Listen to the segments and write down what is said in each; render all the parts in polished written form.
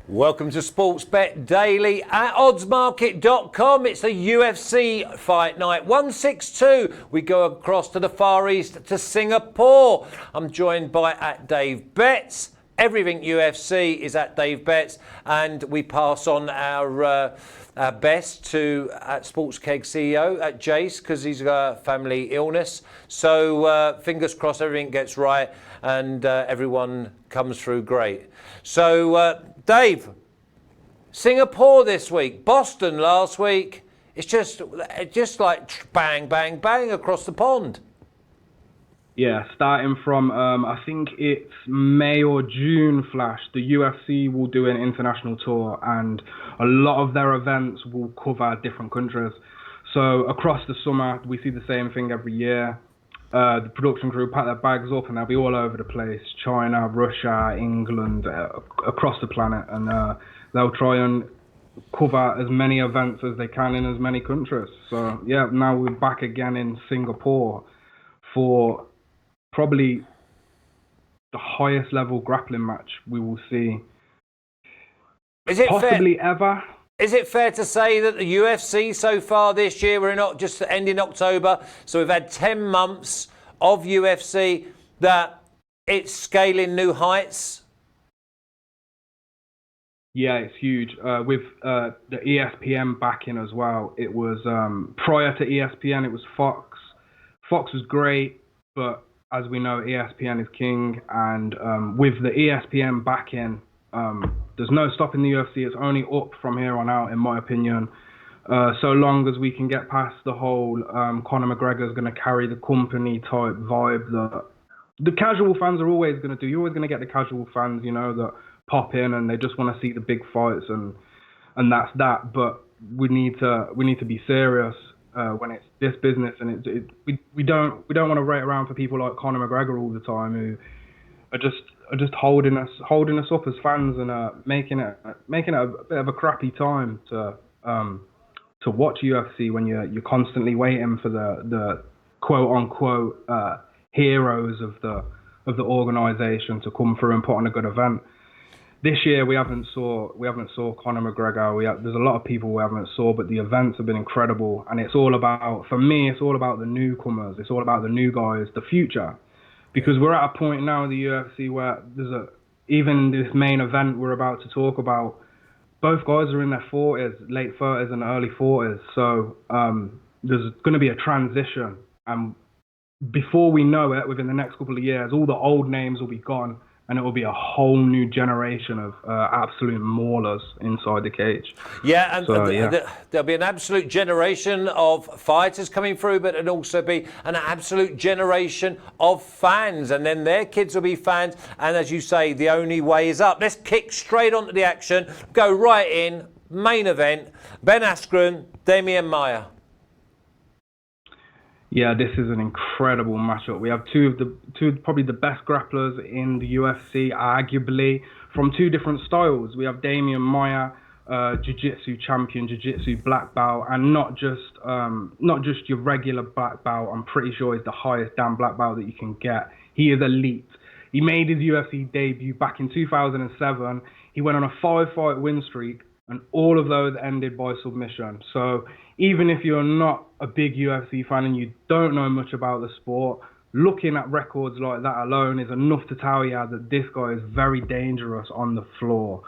Welcome to Sportsbet Daily at oddsmarket.com. It's the UFC fight night 162. We go across to the Far East to Singapore. I'm joined by @Dave Betts. Everything UFC is @Dave Betts, and we pass on our best to Sportskeg CEO Jace, because he's got a family illness. So fingers crossed everything gets right and everyone comes through great. So Dave, Singapore this week, Boston last week. It's just like bang, bang, bang across the pond. Yeah, starting from, I think it's May or June, Flash, the UFC will do an international tour, and a lot of their events will cover different countries. So across the summer, we see the same thing every year. The production crew pack their bags up and they'll be all over the place. China, Russia, England, across the planet. And they'll try and cover as many events as they can in as many countries. So, yeah, now we're back again in Singapore for probably the highest level grappling match we will see. Is it possibly ever. Is it fair to say that the UFC so far this year, we're not just ending October, so we've had 10 months of UFC, that it's scaling new heights? Yeah, it's huge. With the ESPN backing as well. It was, prior to ESPN, it was Fox. Fox was great, but as we know, ESPN is king. And with the ESPN backing, there's no stopping the UFC. It's only up from here on out, in my opinion. So long as we can get past the whole Conor McGregor's going to carry the company type vibe that the casual fans are always going to do. You're always going to get the casual fans, you know, that pop in and they just want to see the big fights, and that's that. But we need to be serious when it's this business, and we don't want to wait around for people like Conor McGregor all the time who are just holding us up as fans and making it a bit of a crappy time to watch UFC when you're constantly waiting for the quote unquote heroes of the organization to come through and put on a good event. This year we haven't saw Conor McGregor. There's a lot of people we haven't saw, but the events have been incredible, and it's all about the newcomers. It's all about the new guys, the future. Because we're at a point now in the UFC where even this main event we're about to talk about, both guys are in their 40s, late 30s and early 40s. So there's going to be a transition. And before we know it, within the next couple of years, all the old names will be gone, and it will be a whole new generation of absolute maulers inside the cage. Yeah, and there'll be an absolute generation of fighters coming through, but it'll also be an absolute generation of fans, and then their kids will be fans. And as you say, the only way is up. Let's kick straight onto the action, go right in, main event, Ben Askren, Demian Maia. Yeah, this is an incredible matchup. We have two probably the best grapplers in the UFC, arguably, from two different styles. We have Demian Maia, jiu-jitsu champion, jiu-jitsu black belt, and not just your regular black belt. I'm pretty sure he's the highest damn black belt that you can get. He is elite. He made his UFC debut back in 2007. He went on a 5-fight win streak, and all of those ended by submission. So even if you're not a big UFC fan and you don't know much about the sport, looking at records like that alone is enough to tell you that this guy is very dangerous on the floor.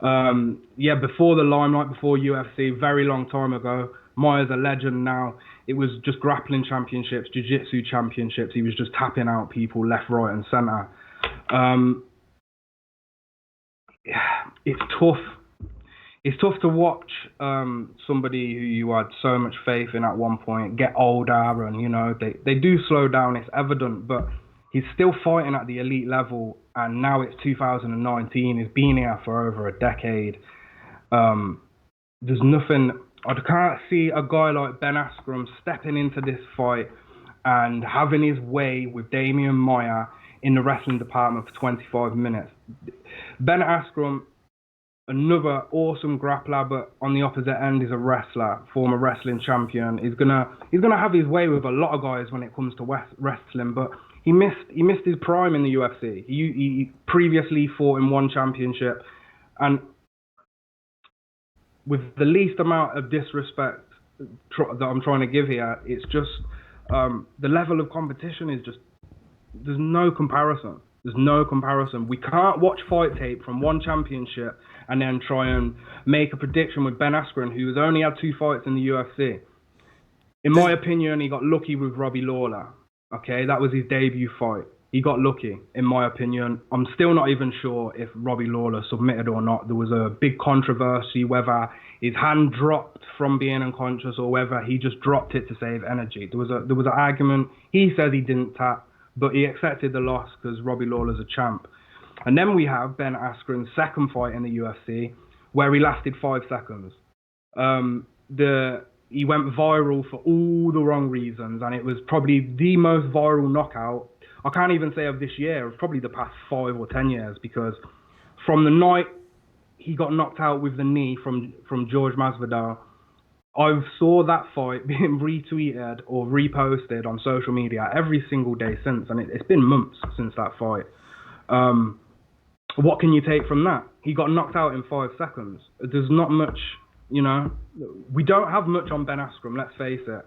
Before the limelight, before UFC, very long time ago, Maia's a legend now. It was just grappling championships, jiu-jitsu championships. He was just tapping out people left, right, and center. It's tough. It's tough to watch somebody who you had so much faith in at one point get older, and, you know, they do slow down, it's evident, but he's still fighting at the elite level, and now it's 2019. He's been here for over a decade. There's nothing. I can't see a guy like Ben Askren stepping into this fight and having his way with Demian Maia in the wrestling department for 25 minutes. Ben Askren, another awesome grappler, but on the opposite end is a wrestler, former wrestling champion. He's gonna have his way with a lot of guys when it comes to wrestling, but he missed his prime in the UFC. He previously fought in one championship, and with the least amount of disrespect that I'm trying to give here, it's just the level of competition is just, there's no comparison. There's no comparison. We can't watch fight tape from one championship and then try and make a prediction with Ben Askren, who has only had 2 fights in the UFC. In my opinion, he got lucky with Robbie Lawler. Okay, that was his debut fight. He got lucky, in my opinion. I'm still not even sure if Robbie Lawler submitted or not. There was a big controversy whether his hand dropped from being unconscious or whether he just dropped it to save energy. There was an argument. He says he didn't tap, but he accepted the loss because Robbie Lawler's a champ. And then we have Ben Askren's second fight in the UFC, where he lasted 5 seconds. He went viral for all the wrong reasons, and it was probably the most viral knockout, I can't even say of this year, of probably the past 5 or 10 years, because from the night he got knocked out with the knee from George Masvidal, I saw that fight being retweeted or reposted on social media every single day since, and it's been months since that fight. What can you take from that? He got knocked out in 5 seconds. There's not much, we don't have much on Ben Askren, let's face it.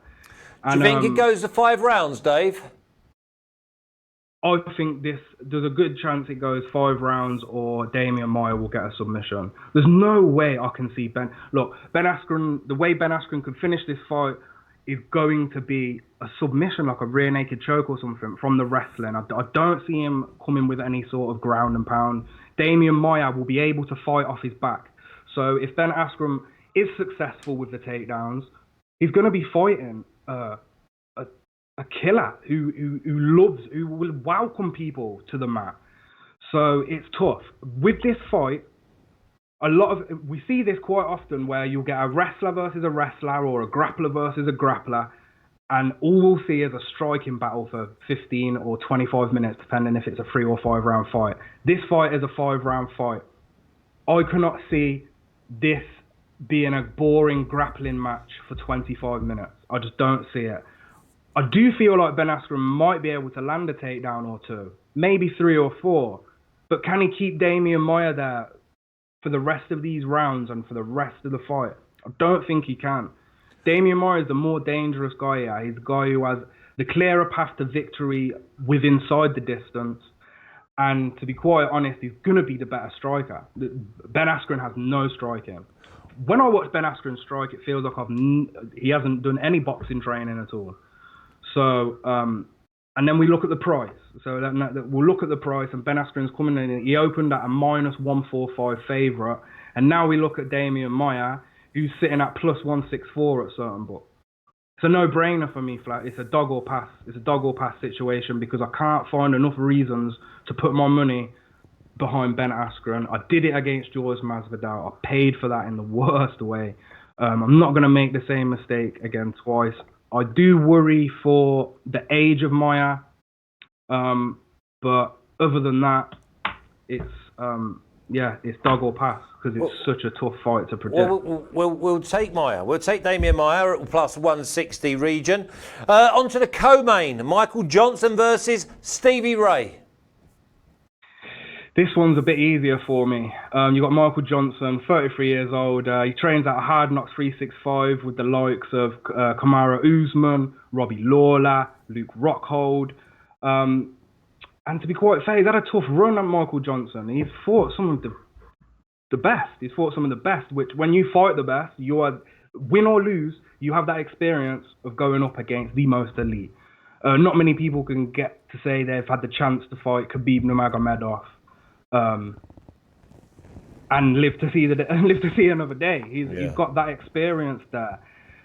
Do you think it goes to 5 rounds, Dave? I think there's a good chance it goes 5 rounds or Demian Maia will get a submission. There's no way I can see Ben Askren, the way Ben Askren could finish this fight is going to be a submission, like a rear naked choke or something from the wrestling. I don't see him coming with any sort of ground and pound. Demian Maia will be able to fight off his back. So if Ben Askren is successful with the takedowns, he's going to be fighting a killer who will welcome people to the mat. So it's tough. With this fight, we see this quite often where you'll get a wrestler versus a wrestler or a grappler versus a grappler, and all we'll see is a striking battle for 15 or 25 minutes, depending if it's a 3 or 5 round fight. This fight is a 5 round fight. I cannot see this being a boring grappling match for 25 minutes. I just don't see it. I do feel like Ben Askren might be able to land a takedown or 2, maybe 3 or 4, but can he keep Demian Maia there for the rest of these rounds and for the rest of the fight? I don't think he can. Demian Maia is the more dangerous guy here. He's the guy who has the clearer path to victory with inside the distance, and to be quite honest, he's going to be the better striker. Ben Askren has no striking. When I watch Ben Askren strike, it feels like he hasn't done any boxing training at all. So, and then we look at the price. So we'll look at the price, and Ben Askren's coming in. He opened at a -145 favourite, and now we look at Demian Maia, who's sitting at +164 at certain book. It's a no-brainer for me, Flat. It's a dog or pass. It's a dog or pass situation because I can't find enough reasons to put my money behind Ben Askren. I did it against George Masvidal. I paid for that in the worst way. I'm not going to make the same mistake again twice. I do worry for the age of Maia, but other than that, it's dog or pass because it's such a tough fight to predict. We'll take Maia. We'll take Demian Maia at +160 region. On to the co-main, Michael Johnson versus Stevie Ray. This one's a bit easier for me. You've got Michael Johnson, 33 years old. He trains at Hard Knocks 365 with the likes of Kamaru Usman, Robbie Lawler, Luke Rockhold. And to be quite fair, he's had a tough run at Michael Johnson. He's fought some of the best. He's fought some of the best, which when you fight the best, you are, win or lose, you have that experience of going up against the most elite. Not many people can get to say they've had the chance to fight Khabib Nurmagomedov. And live to see another day. He's got that experience there.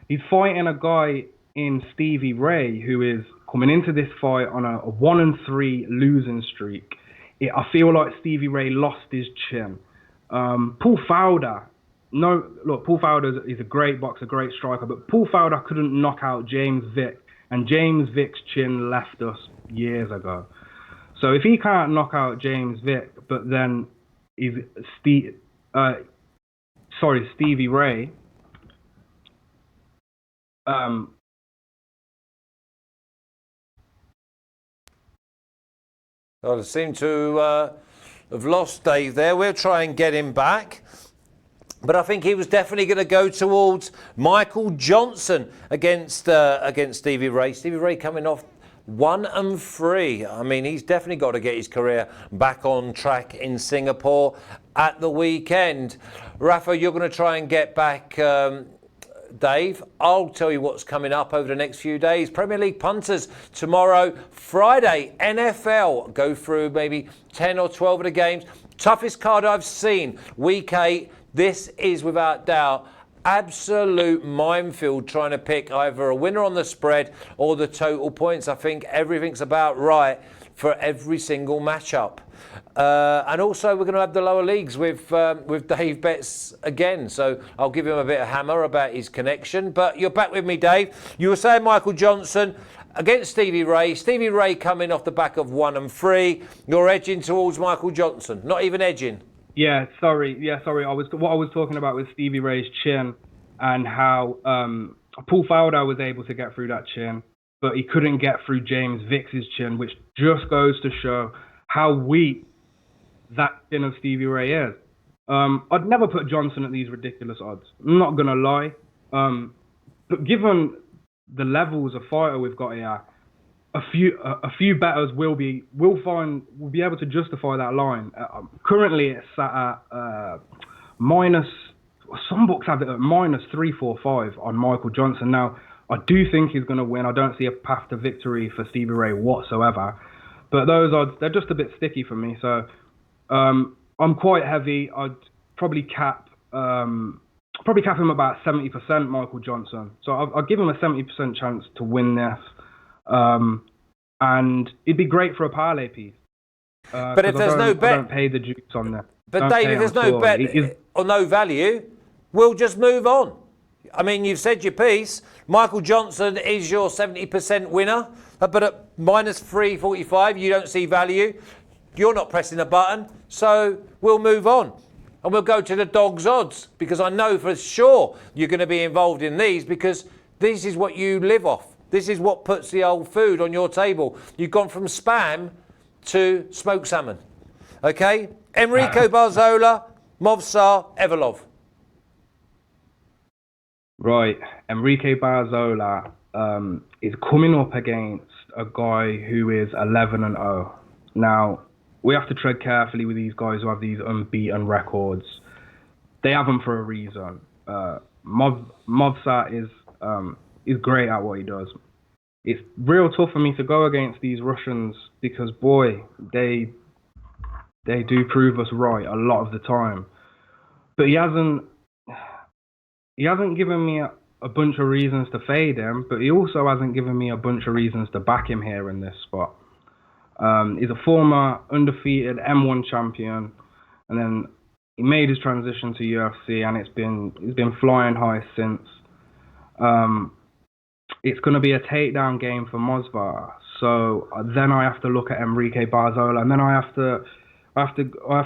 He's fighting a guy in Stevie Ray who is coming into this fight on a 1-3 losing streak. I feel like Stevie Ray lost his chin. Paul Fowler is a great boxer, great striker, but Paul Fowler couldn't knock out James Vick, and James Vick's chin left us years ago. So if he can't knock out James Vick, but then Stevie Ray, I seem to have lost Dave there. We'll try and get him back. But I think he was definitely going to go towards Michael Johnson against Stevie Ray. Stevie Ray coming off 1-3. I mean, he's definitely got to get his career back on track in Singapore at the weekend. Rafa, you're going to try and get back Dave. I'll tell you what's coming up over the next few days. Premier League punters tomorrow, Friday, NFL. Go through maybe 10 or 12 of the games. Toughest card I've seen. Week 8. This is without doubt absolute minefield trying to pick either a winner on the spread or the total points. I think everything's about right for every single matchup. And also we're going to have the lower leagues with Dave Betts again. So I'll give him a bit of hammer about his connection. But you're back with me, Dave. You were saying Michael Johnson against Stevie Ray. Stevie Ray coming off the back of 1-3. You're edging towards Michael Johnson. Not even edging. Sorry. What I was talking about was Stevie Ray's chin and how Paul Fowler was able to get through that chin, but he couldn't get through James Vick's chin, which just goes to show how weak that chin of Stevie Ray is. I'd never put Johnson at these ridiculous odds. I'm not gonna lie, but given the levels of fighter we've got here, a few bettors will be able to justify that line. Currently, it's sat at minus. Some books have it at minus 345 on Michael Johnson. Now, I do think he's going to win. I don't see a path to victory for Stevie Ray whatsoever. But those odds, they're just a bit sticky for me. So I'm quite heavy. I'd probably cap him about 70%, Michael Johnson. So I'll give him a 70% chance to win this. And it'd be great for a parlay piece. But if there's no bet, I don't pay the juice on that. But Dave, if there's no bet or no value, we'll just move on. I mean, you've said your piece. Michael Johnson is your 70% winner, but at minus 345, you don't see value. You're not pressing a button, so we'll move on. And we'll go to the dog's odds, because I know for sure you're going to be involved in these, because this is what you live off. This is what puts the old food on your table. You've gone from spam to smoked salmon. Okay? Enrico Barzola, Movsar Evlov. Right. Enrique Barzola is coming up against a guy who is 11-0. Now, we have to tread carefully with these guys who have these unbeaten records. They have them for a reason. Movsar is great at what he does. It's real tough for me to go against these Russians because, boy, they do prove us right a lot of the time. But he hasn't given me a bunch of reasons to fade him, but he also hasn't given me a bunch of reasons to back him here in this spot. He's a former undefeated M1 champion, and then he made his transition to UFC, and he's been flying high since. It's going to be a takedown game for Movsar. So then I have to look at Enrique Barzola, and then I have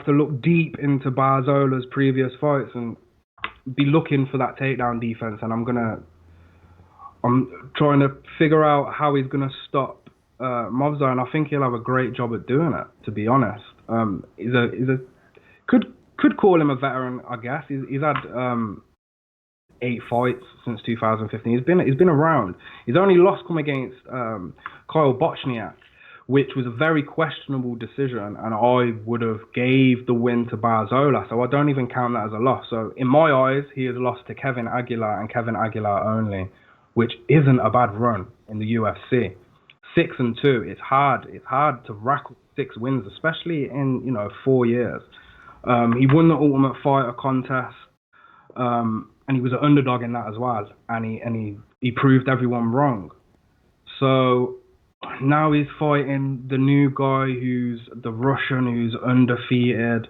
to look deep into Barzola's previous fights and be looking for that takedown defense. And I'm trying to figure out how he's going to stop Movsar, and I think he'll have a great job at doing it. To be honest, could call him a veteran, I guess. He's had 8 fights since 2015. He's been around. His only loss come against Kyle Bochniak, which was a very questionable decision, and I would have gave the win to Barzola, so I don't even count that as a loss. So in my eyes, he has lost to Kevin Aguilar and Kevin Aguilar only, which isn't a bad run in the UFC. 6-2. It's hard to rack 6 wins, especially in 4 years. He won the Ultimate Fighter contest. And he was an underdog in that as well, and he proved everyone wrong. So now he's fighting the new guy who's the Russian, who's undefeated.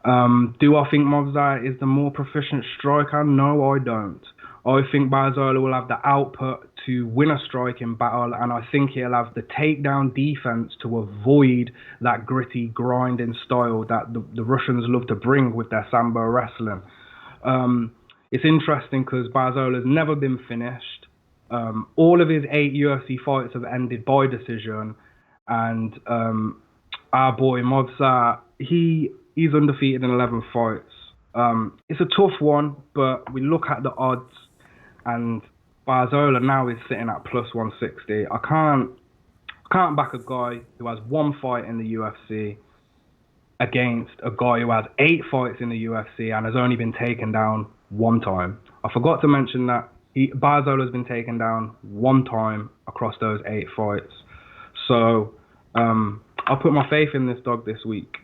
Do I think Movsar is the more proficient striker? No, I don't. I think Barzola will have the output to win a striking battle, and I think he'll have the takedown defense to avoid that gritty, grinding style that the Russians love to bring with their Sambo wrestling. It's interesting because Barzola's never been finished. All of his 8 UFC fights have ended by decision. And our boy Movsar, he's undefeated in 11 fights. It's a tough one, but we look at the odds, and Barzola now is sitting at plus 160. I can't back a guy who has one fight in the UFC against a guy who has 8 fights in the UFC and has only been taken down one time. I forgot to mention that Barzola's been taken down one time across those 8 fights. So I'll put my faith in this dog this week.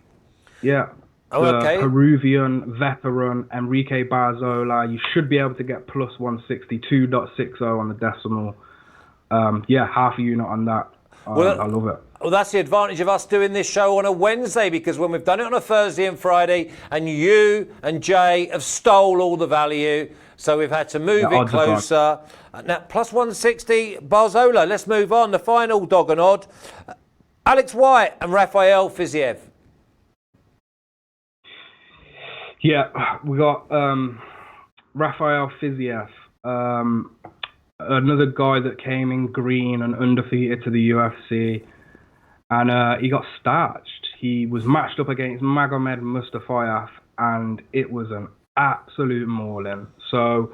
Yeah. Oh, okay. Peruvian veteran Enrique Barzola. You should be able to get plus 160, 2.60 on the decimal. Half a unit on that. I love it. Well, that's the advantage of us doing this show on a Wednesday, because when we've done it on a Thursday and Friday, and you and Jay have stole all the value, so we've had to move it closer. Now, plus 160, Barzola. Let's move on. The final dog and odd. Alex White and Rafael Fiziev. Yeah, we got Rafael Fiziev, another guy that came in green and undefeated to the UFC, and he got starched. He was matched up against Magomed Mustafayev, and it was an absolute mauling. So,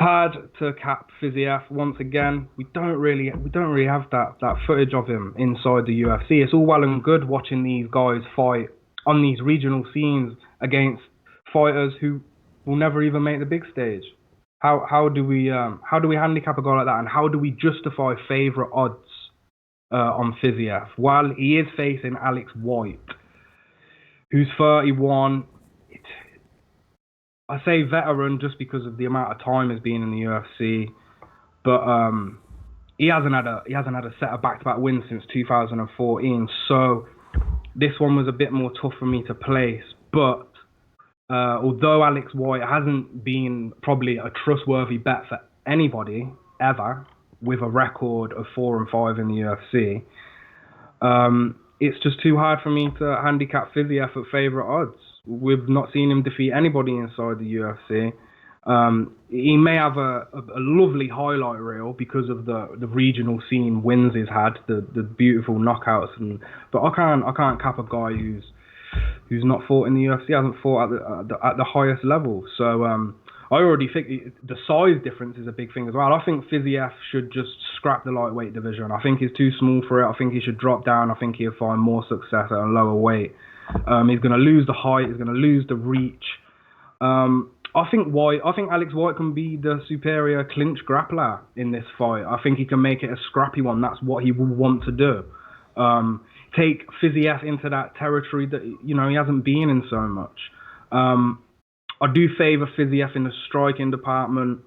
hard to cap Fiziev once again. We don't really have that footage of him inside the UFC. It's all well and good watching these guys fight on these regional scenes against fighters who will never even make the big stage. How do we handicap a guy like that, and how do we justify favourite odds on Fiziev while he is facing Alex White, who's 31? I say veteran just because of the amount of time he's been in the UFC, but he hasn't had a set of back-to-back wins since 2014. So this one was a bit more tough for me to place, but although Alex White hasn't been probably a trustworthy bet for anybody ever with a record of 4-5 in the UFC, it's just too hard for me to handicap Fiziev at favourite odds. We've not seen him defeat anybody inside the UFC. He may have a lovely highlight reel because of the regional scene wins he's had, the beautiful knockouts, but I can't cap a guy who's not fought in the UFC, hasn't fought at the highest level. So I already think the size difference is a big thing as well. I think Fiziev should just scrap the lightweight division. I think he's too small for it. I think he should drop down. I think he'll find more success at a lower weight. He's going to lose the height. He's going to lose the reach. I think Alex White can be the superior clinch grappler in this fight. I think he can make it a scrappy one. That's what he will want to do. Take Fiziev into that territory that he hasn't been in so much. I do favour Fiziev in the striking department.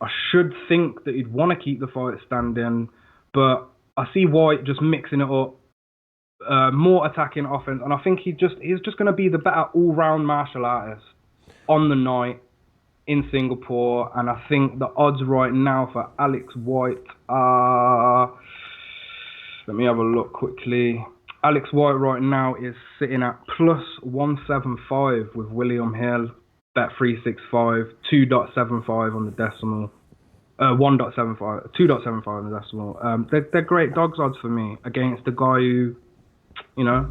I should think that he'd want to keep the fight standing, but I see White just mixing it up, more attacking offense, and I think he's just going to be the better all-round martial artist on the night in Singapore. And I think the odds right now for Alex White are, let me have a look quickly. Alex White right now is sitting at plus 175 with William Hill, bet 365, 2.75 on the decimal, 1.75, 2.75 on the decimal. They're great dogs odds for me against the guy who,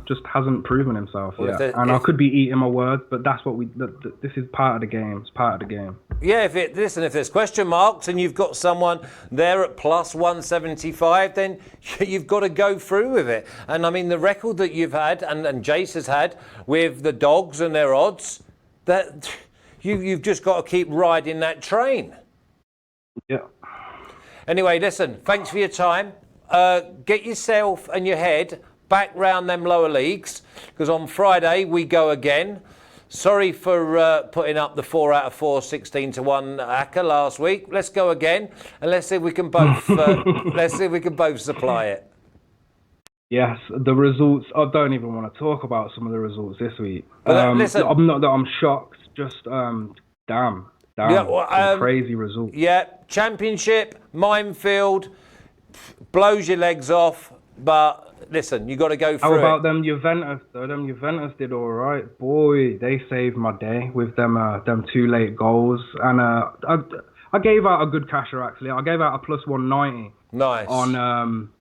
just hasn't proven himself yet. And I could be eating my words, but that's what this is part of the game. It's part of the game. Yeah, if there's question marks and you've got someone there at plus 175, then you've got to go through with it. And I mean, the record that you've had and Jace has had with the dogs and their odds, that you've just got to keep riding that train. Yeah. Anyway, listen, thanks for your time. Get yourself and your head back round them lower leagues, because on Friday we go again. Sorry for putting up the 4 out of 4, 16-1 ACCA last week. Let's go again, and let's see if we can both supply it. Yes, the results. I don't even want to talk about some of the results this week. Listen, I'm shocked. Just damn. Yeah, well, crazy results. Yeah, championship, minefield, blows your legs off, but. Listen, you got to go through. How about them Juventus though? Them Juventus did all right. Boy, they saved my day with them 2 late goals. And I gave out a good casher actually. I gave out a plus 190. Nice. On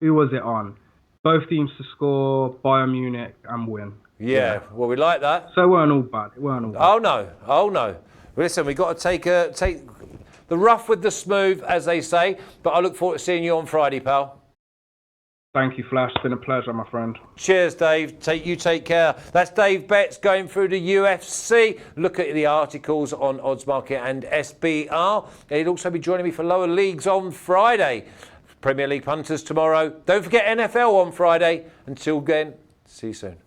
who was it on? Both teams to score, Bayern Munich and win. Yeah, well, we like that. So it weren't all bad. It weren't all bad. Oh no, oh no. Listen, we got to take the rough with the smooth, as they say. But I look forward to seeing you on Friday, pal. Thank you, Flash. It's been a pleasure, my friend. Cheers, Dave. Take care. That's Dave Betts going through the UFC. Look at the articles on Odds Market and SBR. He'll also be joining me for lower leagues on Friday. Premier League punters tomorrow. Don't forget NFL on Friday. Until then, see you soon.